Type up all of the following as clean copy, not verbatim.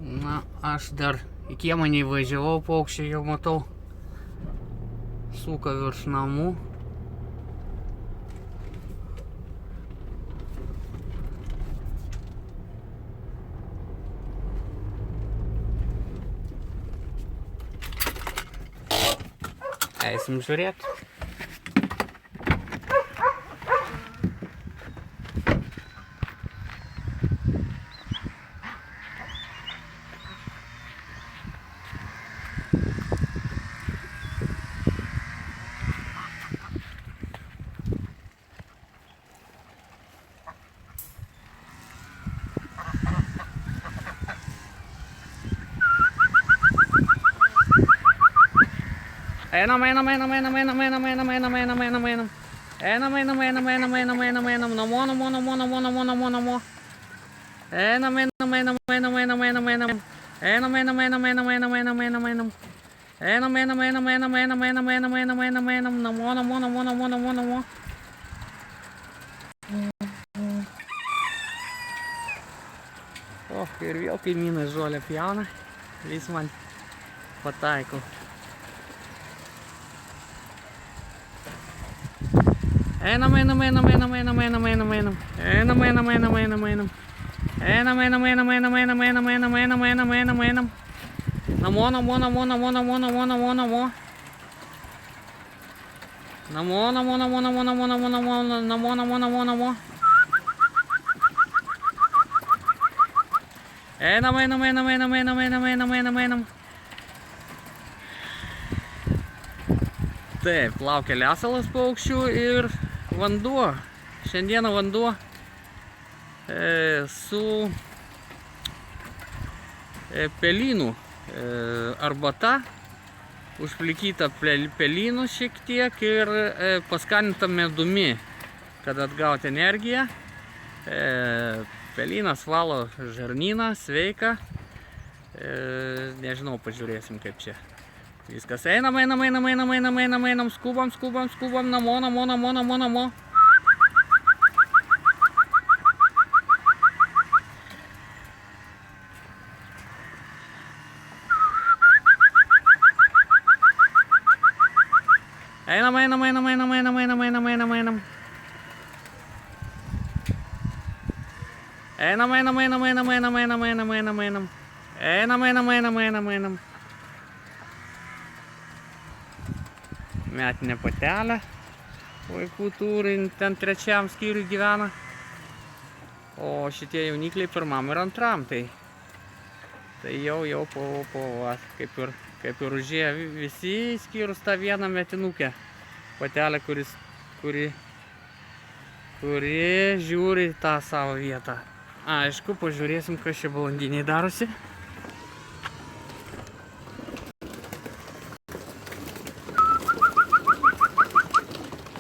Na, aš dar į kiemą neįvažiavau, paukščiai jau matau. Suka virš namų. Eisim žiūrėti. Einam. Namo. O, ir vėl kaimynas žolę pjauna. Vis man pataiko. Einam. Taip, laukia lesalas paukščių ir vanduo. Šiandieną vanduo su pelynų arbata, užplikyta pelynų šiek tiek ir paskaninta medumi, kad atgauti energiją. Pelynas valo žarnyną, sveika. Nežinau, pažiūrėsim kaip čia. Viskas, einam, skubam, namo. Einam. Metinė patelė vaikų turi, ten trečiam skyriui gyvena. O šitie jaunikliai pirmam ir antram, tai jau kaip ir užėjo visi, skyrus tą vieną metinukę patelę, kuri žiūri tą savo vietą. Aišku, pažiūrėsim, kas čia balandiniai darosi.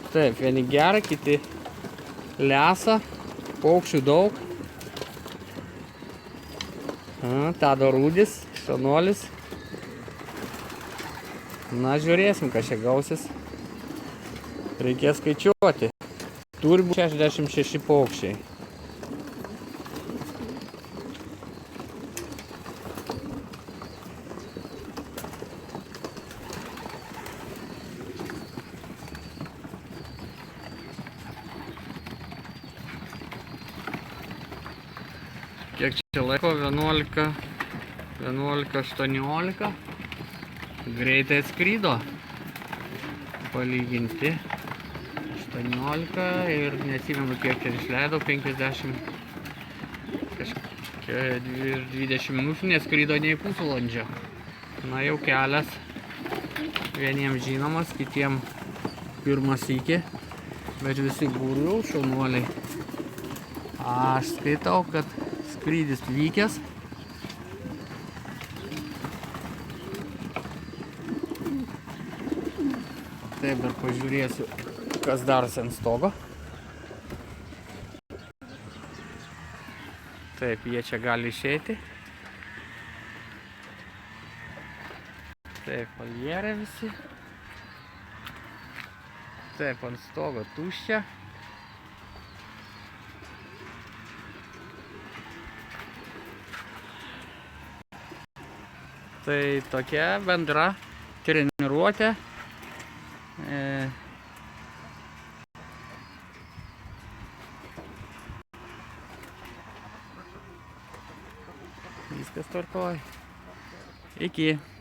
Taip, vieni geria, kiti lesa, paukščių daug. Tado rūdis, šanolis. Na, žiūrėsim, kas čia gausis. Reikės skaičiuoti. Turi būti 66 paukščiai. Kiek čia laiko? 11:18. Greitai atskrydo. Palyginti. 18 ir neatsimenu, kiek čia išleidau. 50. 20 minučių neskrydo nei pusvalandžio. Na, jau kelias. Vieniems žinomas, kitiem pirmas iki. Bet visi būriau šaunuoliai. Aš skaitau, kad skrydis vykęs. Taip, dar pažiūrėsiu, kas darosi ant stogo. Taip, jie čia gali išeiti. Taip, voljere visi. Taip, ant stogo tuščia. Tai tokia bendra treniruotė. Viskas tvarkoj. Iki.